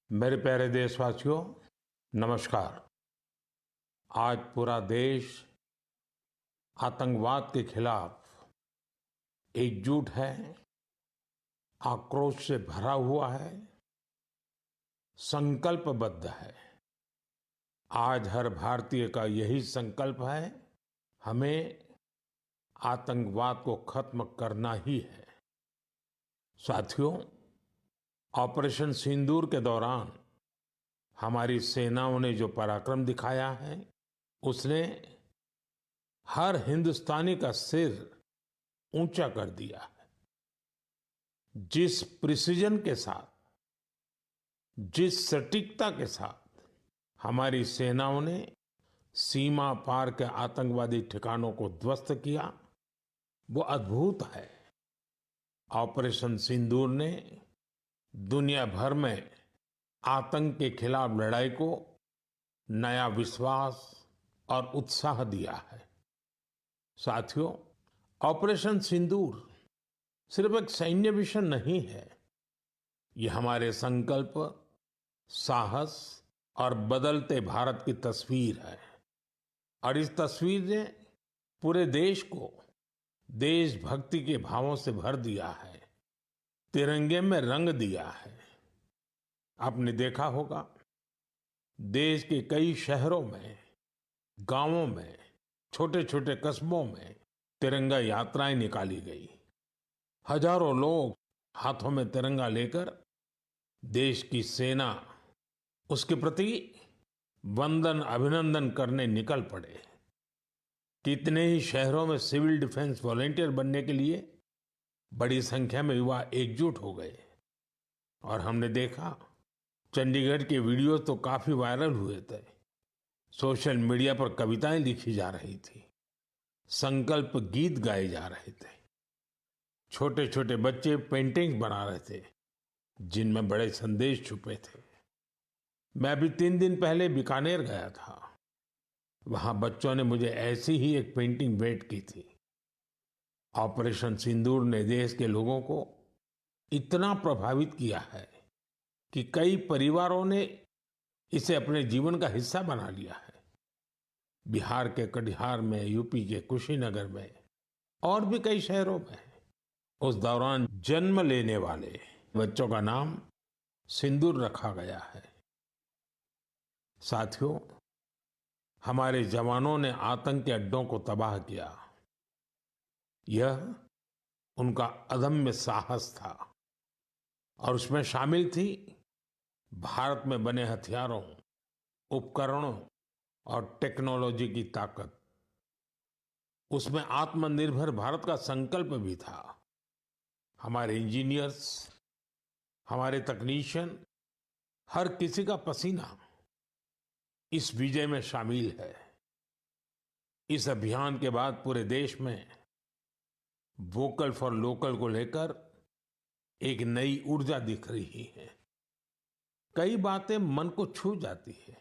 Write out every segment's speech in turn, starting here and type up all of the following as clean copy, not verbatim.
मेरे प्यारे देशवासियों, नमस्कार। आज पूरा देश आतंकवाद के खिलाफ एकजुट है, आक्रोश से भरा हुआ है, संकल्पबद्ध है। आज हर भारतीय का यही संकल्प है, हमें आतंकवाद को खत्म करना ही है। साथियों, ऑपरेशन सिंदूर के दौरान हमारी सेनाओं ने जो पराक्रम दिखाया है, उसने हर हिंदुस्तानी का सिर ऊंचा कर दिया है। जिस प्रिसिजन के साथ, जिस सटीकता के साथ हमारी सेनाओं ने सीमा पार के आतंकवादी ठिकानों को ध्वस्त किया, वो अद्भुत है। ऑपरेशन सिंदूर ने दुनिया भर में आतंक के खिलाफ लड़ाई को नया विश्वास और उत्साह दिया है। साथियों, ऑपरेशन सिंदूर सिर्फ एक सैन्य मिशन नहीं है, ये हमारे संकल्प, साहस और बदलते भारत की तस्वीर है। और इस तस्वीर ने पूरे देश को देशभक्ति के भावों से भर दिया है, तिरंगे में रंग दिया है। आपने देखा होगा, देश के कई शहरों में, गांवों में, छोटे छोटे कस्बों में तिरंगा यात्राएं निकाली गई। हजारों लोग हाथों में तिरंगा लेकर देश की सेना, उसके प्रति वंदन अभिनंदन करने निकल पड़े। कितने ही शहरों में सिविल डिफेंस वॉलंटियर बनने के लिए बड़ी संख्या में युवा एकजुट हो गए। और हमने देखा, चंडीगढ़ के वीडियो तो काफी वायरल हुए थे। सोशल मीडिया पर कविताएं लिखी जा रही थी, संकल्प गीत गाए जा रहे थे, छोटे छोटे बच्चे पेंटिंग्स बना रहे थे जिनमें बड़े संदेश छुपे थे। मैं अभी 3 दिन पहले बीकानेर गया था। वहां बच्चों ने मुझे ऐसी ही एक पेंटिंग भेंट की थी। ऑपरेशन सिंदूर ने देश के लोगों को इतना प्रभावित किया है कि कई परिवारों ने इसे अपने जीवन का हिस्सा बना लिया है। बिहार के कटिहार में, यूपी के कुशीनगर में और भी कई शहरों में उस दौरान जन्म लेने वाले बच्चों का नाम सिंदूर रखा गया है। साथियों, हमारे जवानों ने आतंक के अड्डों को तबाह किया। यह उनका अदम्य साहस था और उसमें शामिल थी भारत में बने हथियारों, उपकरणों और टेक्नोलॉजी की ताकत। उसमें आत्मनिर्भर भारत का संकल्प भी था। हमारे इंजीनियर्स, हमारे तकनीशियन, हर किसी का पसीना इस विजय में शामिल है। इस अभियान के बाद पूरे देश में वोकल फॉर लोकल को लेकर एक नई ऊर्जा दिख रही है। कई बातें मन को छू जाती है।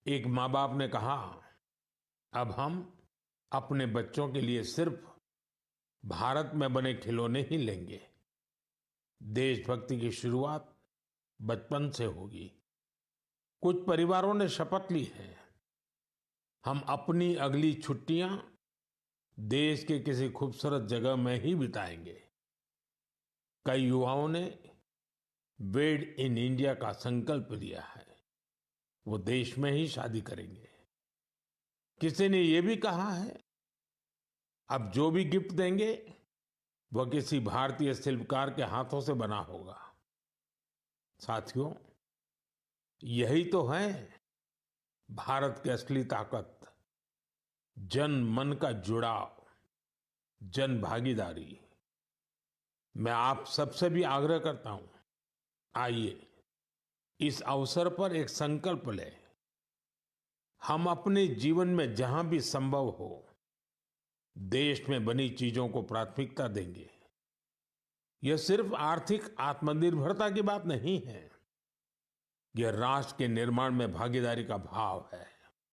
एक माँ बाप ने कहा, अब हम अपने बच्चों के लिए सिर्फ भारत में बने खिलौने ही लेंगे। देशभक्ति की शुरुआत बचपन से होगी। कुछ परिवारों ने शपथ ली है, हम अपनी अगली छुट्टियां देश के किसी खूबसूरत जगह में ही बिताएंगे। कई युवाओं ने मेड इन इंडिया का संकल्प लिया है, वो देश में ही शादी करेंगे। किसी ने ये भी कहा है, अब जो भी गिफ्ट देंगे वह किसी भारतीय शिल्पकार के हाथों से बना होगा। साथियों, यही तो है भारत की असली ताकत, जन मन का जुड़ाव, जन भागीदारी। मैं आप सबसे भी आग्रह करता हूं, आइए इस अवसर पर एक संकल्प लें। हम अपने जीवन में जहां भी संभव हो, देश में बनी चीजों को प्राथमिकता देंगे। यह सिर्फ आर्थिक आत्मनिर्भरता की बात नहीं है, यह राष्ट्र के निर्माण में भागीदारी का भाव है।